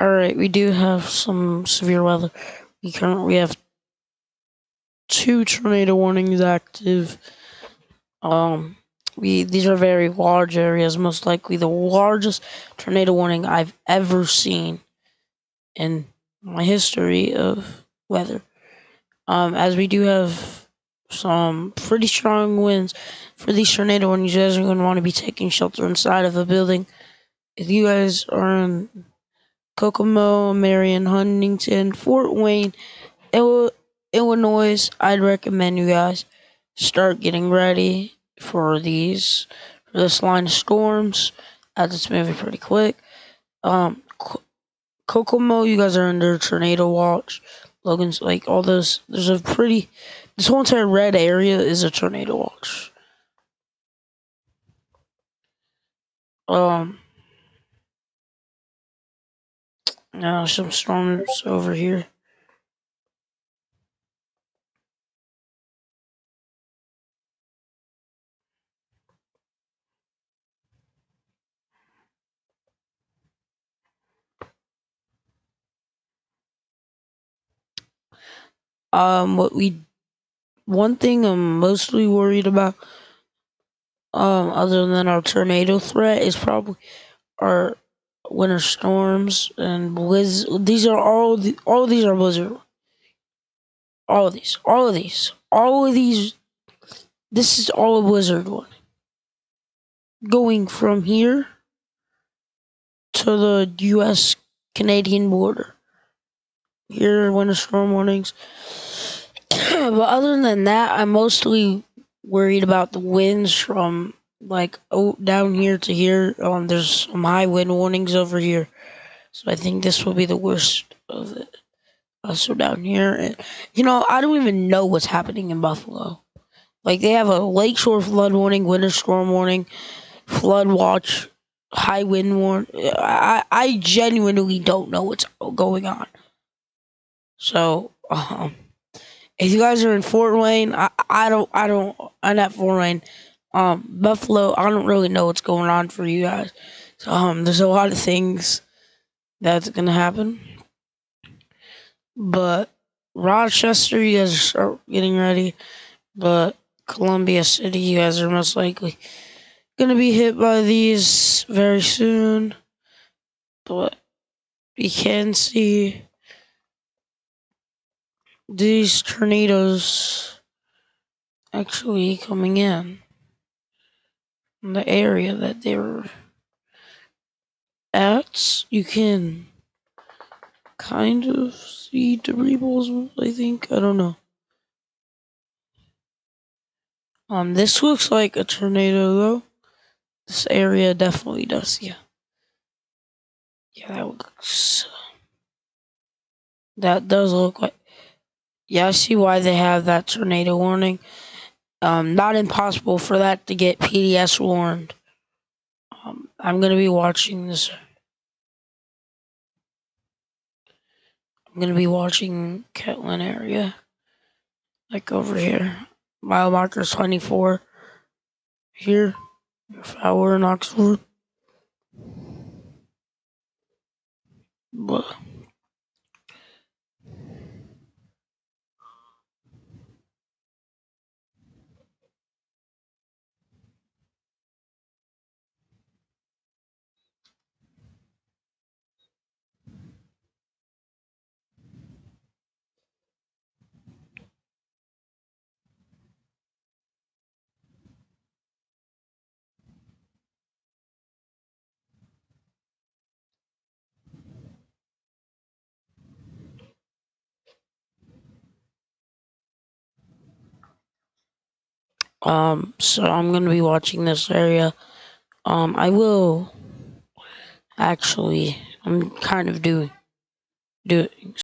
Alright, we do have some severe weather. We have two tornado warnings active. Um, these are very large areas, most likely the largest tornado warning I've ever seen in my history of weather. As we do have some pretty strong winds for these tornado warnings, you guys are going to want to be taking shelter inside of a building. If you guys are in Kokomo, Marion, Huntington, Fort Wayne, Illinois, I'd recommend you guys start getting ready for this line of storms, as it's moving pretty quick. Kokomo, you guys are under tornado watch. Logan's like all those. This whole entire red area is a tornado watch. Now some storms over here. One thing I'm mostly worried about, other than our tornado threat, is probably our winter storms and these are all of these are blizzard. All of these. This is all a blizzard one. Going from here to the U.S. Canadian border. Here are winter storm warnings. But other than that, I'm mostly worried about the winds from down here to here. There's some high wind warnings over here, so I think this will be the worst of it. So down here, I don't even know what's happening in Buffalo. Like they have a lakeshore flood warning, winter storm warning, flood watch, high wind warning. I genuinely don't know what's going on. So, if you guys are in Fort Wayne, I'm at Fort Wayne. Buffalo, I don't really know what's going on for you guys. So, there's a lot of things that's gonna happen. But Rochester, you guys are getting ready. But Columbia City, you guys are most likely gonna be hit by these very soon. But we can see these tornadoes actually coming in the area that they were at. You can kind of see debris balls, I think. I don't know. This looks like a tornado though. This area definitely does, yeah. Yeah, that does look like. Yeah, I see why they have that tornado warning. Not impossible for that to get PDS warned. I'm gonna be watching this. I'm gonna be watching Kettling area, like over here. Mile markers 24 here. If I were in Oxford, but so I'm gonna be watching this area. I will actually. I'm kind of doing